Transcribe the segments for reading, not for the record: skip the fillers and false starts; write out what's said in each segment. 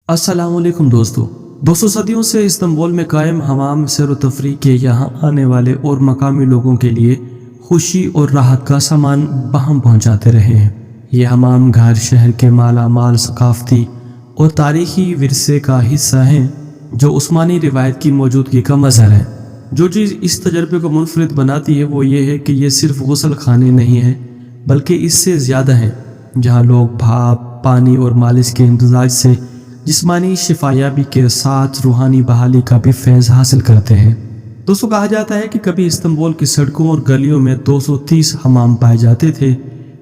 अस्सलाम वालेकुम दोस्तों सदियों से इस्तांबुल में कायम हमाम सैर व तफरीह के यहाँ आने वाले और मकामी लोगों के लिए खुशी और राहत का सामान बहम पहुँचाते रहे हैं। ये हमाम घर शहर के माला माल सकाफती और तारीखी विरसे का हिस्सा हैं जो उस्मानी रिवायत की मौजूदगी का मज़हर है। जो चीज़ इस तजर्बे को मुनफरिद बनाती है वो ये है कि ये सिर्फ गुस्ल खाने नहीं है बल्कि इससे ज़्यादा है, जहाँ लोग भाप पानी और मालिश के इम्तजाज से जिस्मानी शिफायाबी के साथ रूहानी बहाली का भी फैज़ हासिल करते हैं। दोस्तों कहा जाता है कि कभी इस्तांबुल की सड़कों और गलियों में 230 हमाम पाए जाते थे,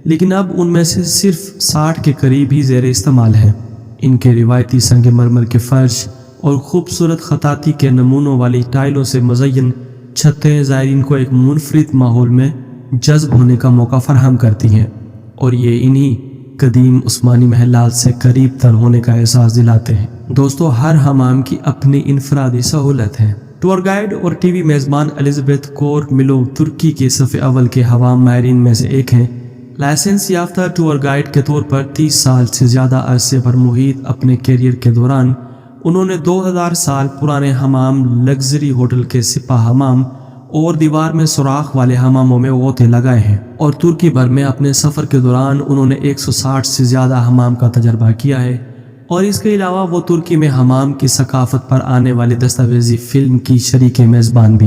लेकिन अब उनमें से सिर्फ 60 के करीब ही ज़ेर इस्तेमाल है। इनके रिवायती संगमरमर के फर्श और खूबसूरत खताती के नमूनों वाली टाइलों से मुज़य्यन छतें ज़ायरीन को एक मुनफरिद माहौल में जज्ब होने का मौका फराहम करती हैं और ये इन्हीं कदीम उस्मानी महलात से करीब तर होने का एहसास दिलाते हैं। दोस्तों हर हमाम की अपनी इनफरादी सहूलत है। टूर गाइड और टीवी मेज़बान एलिज़ाबेथ कोर मिलो तुर्की के सफ़े अव्वल के हवाम माहिरीन में से एक हैं। लाइसेंस याफ्ता टूर गाइड के तौर पर 30 साल से ज़्यादा अरसे पर मुहित अपने कैरियर के दौरान उन्होंने 2000 साल पुराने हमाम, लग्जरी होटल के सिपा हमाम और दीवार में सुराख वाले हमामों में गोते लगाए हैं और तुर्की भर में अपने सफ़र के दौरान उन्होंने 160 से ज़्यादा हमाम का तजर्बा किया है। और इसके अलावा वो तुर्की में हमाम की सकाफत पर आने वाली दस्तावेजी फिल्म की शरीक मेज़बान भी